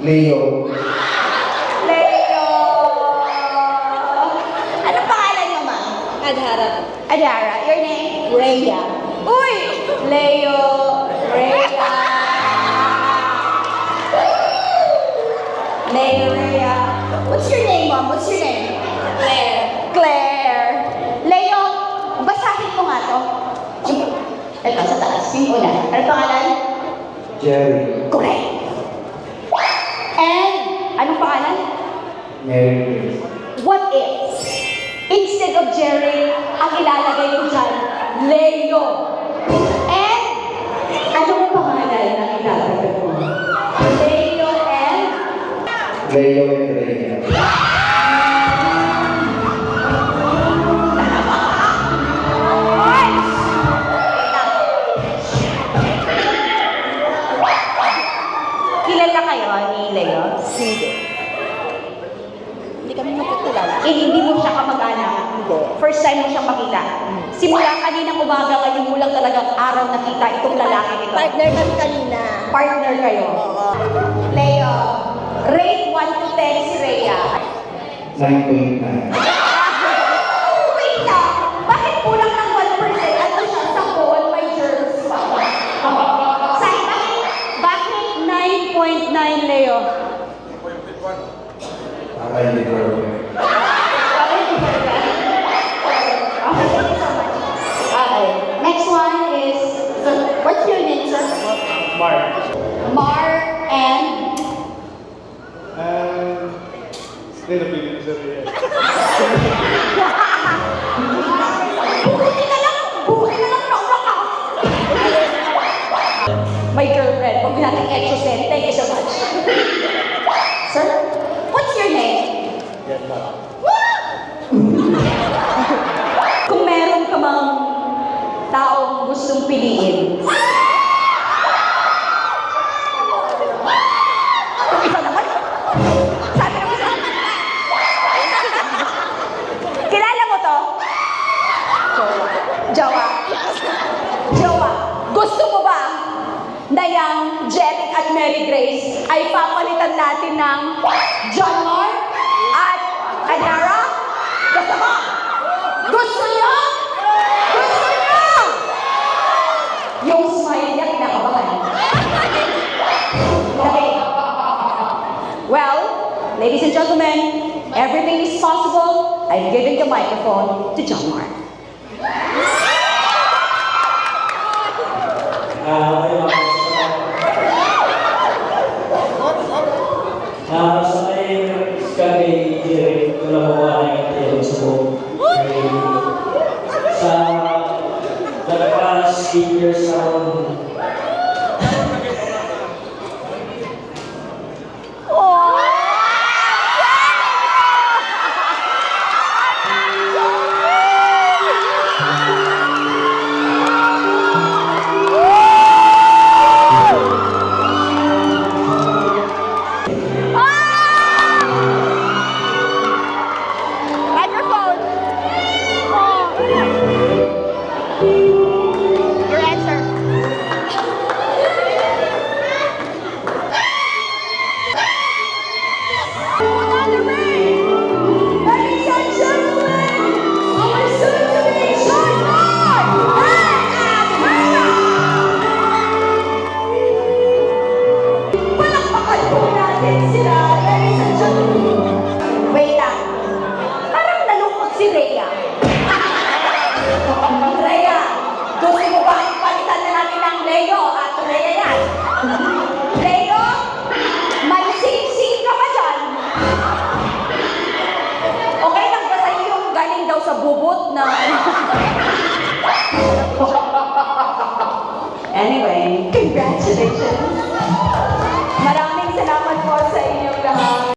Leo. Leo! Anong pangalan mo, ma'am? Adhara. Adhara. Your name? Rhea. Uy! Leo! Rhea! Leo, Rhea. What's your name, ma'am? What's your name? Claire. Claire. Leo, basahin mo nga to. Ito, sa taas. Yung una. Ano pangalan? Jerry. Correct. And, anong pangalan? Mary Grace. What if, instead of Jerry, ang ilalagay ko dyan, Leo. And, anong pangalan na ilalagay ko? Leo and... Leo and Rhea. Kilala kayo ni Leo? Hindi. Hindi kami magkakilala. Hindi mo siya kamag-anak? Hindi. First time mo siyang makita? Simula kaninang umaga, ngayon mo lang talagang araw nakita itong lalaki ito. Partner kami kanina. Partner kayo? Oo. Leo, rate 1 to 10 si Rhea. 9.9. Wait lang! Bakit kulang ng 1%? Ano siya sa ball? May germs pa. Say, bakit 9.9, Leo? Para hindi perfect. Bakit hindi ba yan? Okay, thank you so much. Okay. Next one is, what's your name, sir? Mark. Mar and... Still a feeling sa Rhea. Buti na lang nauna ka. My girlfriend, huwag natin exercise. Thank you so much. Sir, what's your name? Kung meron ka mang taong gustong piliin, isa naman. Sabi naman sa kilala mo to? Jowa. Jowa. Gusto mo ba na yung Jerry at Mary Grace ay papalitan natin ng John Mark at Adhara? Gusto mo? Gusto niyo? Gusto niyo? Yung smile niya, kinakabahan. Okay. Well, ladies and gentlemen, everything is possible. I'm giving the microphone to John Mark. Sa kay Jerry, wala mo ba na yung sa buong sa the past 8 years around Microphone. Your answer. Ladies and gentlemen, our soon-to-be John Mark and Adhara. Palakpakan po natin sila, ladies and gentlemen. Wait lang. Parang nalungkot si Rhea. Rhea, gusto mo ba ipalitan na natin ng Leo at Rhea yan? Leo, may sing-sing ka ba dyan? Okay lang ba sa'yo yung galing daw sa bubot na... Anyway, congratulations.